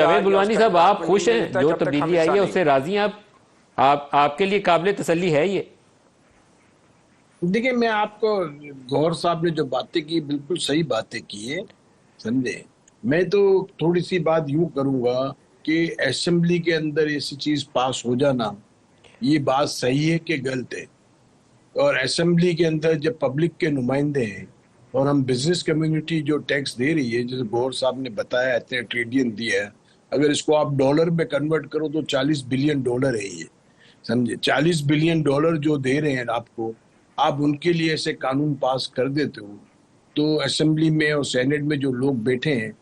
जावेद बुलवानी साहब, आप खुश हैं जो तब्दीली आई है उससे राजी हैं आप आपके लिए काबिल तसल्ली है ये? देखिए, मैं आपको, गौहर साहब ने जो बातें की बिल्कुल सही बातें की है, समझे। मैं तो थोड़ी सी बात यूं करूंगा कि असेंबली के अंदर ऐसी चीज पास हो जाना, ये बात सही है कि गलत है? और असेंबली के अंदर जब पब्लिक के नुमाइंदे हैं और हम बिजनेस कम्युनिटी जो टैक्स दे रही है, जैसे गौहर साहब ने बताया इतने ट्रिलियन दिया है, अगर इसको आप डॉलर में कन्वर्ट करो तो 40 बिलियन डॉलर है ये, समझे। 40 बिलियन डॉलर जो दे रहे हैं आपको, आप उनके लिए ऐसे कानून पास कर देते हो, तो असेंबली में और सेनेट में जो लोग बैठे हैं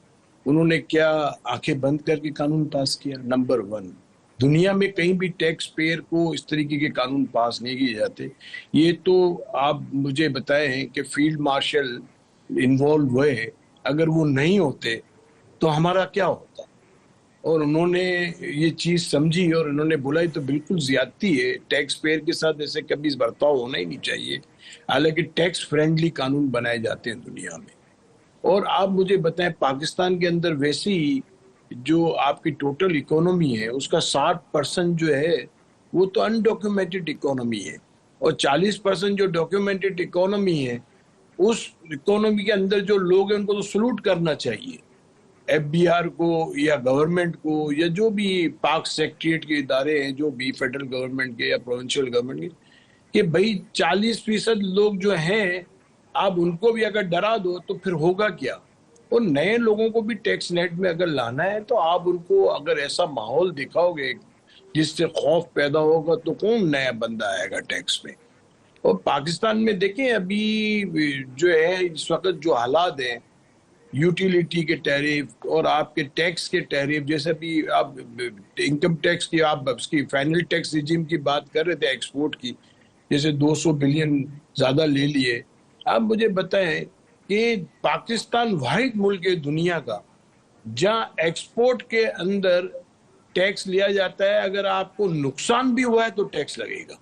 उन्होंने क्या आंखें बंद करके कानून पास किया? नंबर वन, दुनिया में कहीं भी टैक्स पेयर को इस तरीके के कानून पास नहीं किए जाते। ये तो आप मुझे बताएं कि फील्ड मार्शल इन्वॉल्व हुए, अगर वो नहीं होते तो हमारा क्या होता? और उन्होंने ये चीज समझी और उन्होंने बोला ये तो बिल्कुल ज्यादती है, टैक्स पेयर के साथ ऐसे कभी बर्ताव होना ही नहीं चाहिए। हालांकि टैक्स फ्रेंडली कानून बनाए जाते हैं दुनिया में। और आप मुझे बताएं, पाकिस्तान के अंदर वैसे ही जो आपकी टोटल इकोनॉमी है उसका 60% जो है वो तो अनडॉक्यूमेंटेड इकोनॉमी है, और 40% जो डॉक्यूमेंटेड इकोनॉमी है, उस इकोनॉमी के अंदर जो लोग हैं उनको तो सलूट करना चाहिए, एफबीआर को या गवर्नमेंट को या जो भी पाक सेक्रेटरीट के इदारे हैं, जो भी फेडरल गवर्नमेंट के या प्रोविंशियल गवर्नमेंट के, कि भाई 40% लोग जो हैं आप उनको भी अगर डरा दो तो फिर होगा क्या? और नए लोगों को भी टैक्स नेट में अगर लाना है तो आप उनको अगर ऐसा माहौल दिखाओगे जिससे खौफ पैदा होगा तो कौन नया बंदा आएगा टैक्स में? और पाकिस्तान में देखें अभी जो है इस वक्त जो हालात हैं, यूटिलिटी के टैरिफ और आपके टैक्स के टैरिफ, जैसे भी आप इनकम टैक्स की, आप उसकी फाइनल टैक्स रिजीम की बात कर रहे थे एक्सपोर्ट की, जैसे 200 बिलियन ज्यादा ले लिए। आप मुझे बताएं कि पाकिस्तान वाहिद मुल्क है दुनिया का जहां एक्सपोर्ट के अंदर टैक्स लिया जाता है, अगर आपको नुकसान भी हुआ है तो टैक्स लगेगा।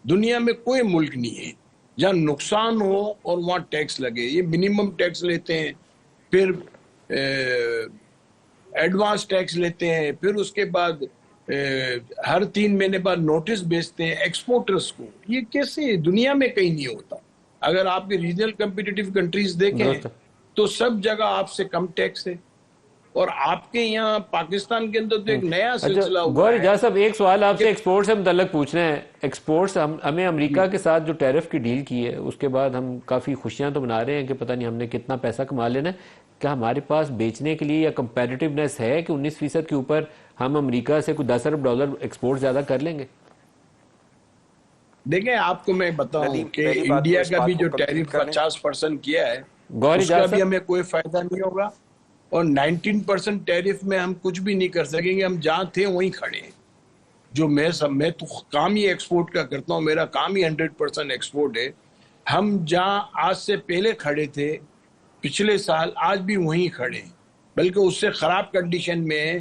दुनिया में कोई मुल्क नहीं है जहां नुकसान हो और वहां टैक्स लगे। ये मिनिमम टैक्स लेते हैं, फिर एडवांस टैक्स लेते हैं, फिर उसके बाद हर 3 महीने बाद नोटिस भेजते हैं एक्सपोर्टर्स को। ये कैसे दुनिया में कहीं नहीं होता। अगर आपके रीजनल कम्पिटिटिव कंट्रीज देखें तो सब जगह आपसे कम टैक्स है, और आपके यहाँ पाकिस्तान के अंदर तो एक नया सिलसिला हुआ गौहर है। इजाज़ साहब, एक सवाल आपसे एक्सपोर्ट से मुतल्लक पूछ रहे हैं। एक्सपोर्ट्स हमें अमेरिका के साथ जो टैरिफ की डील की है उसके बाद हम काफ़ी खुशियां तो मना रहे हैं कि पता नहीं हमने कितना पैसा कमा लेना है। क्या हमारे पास बेचने के लिए या कंपेटिटिवनेस है कि 19% के ऊपर हम अमेरिका से कुछ 10 अरब डॉलर एक्सपोर्ट ज़्यादा कर लेंगे? देखें, आपको मैं बताऊं कि इंडिया का भी जो टैरिफ 50% किया है उसका भी हमें कोई फायदा नहीं होगा, और 19% टैरिफ में हम कुछ भी नहीं कर सकेंगे। हम जहां थे वहीं खड़े हैं। जो मैं तो काम ही एक्सपोर्ट का करता हूं, मेरा काम ही 100% एक्सपोर्ट है। हम जहां आज से पहले खड़े थे पिछले साल, आज भी वहीं खड़े हैं, बल्कि उससे खराब कंडीशन में है।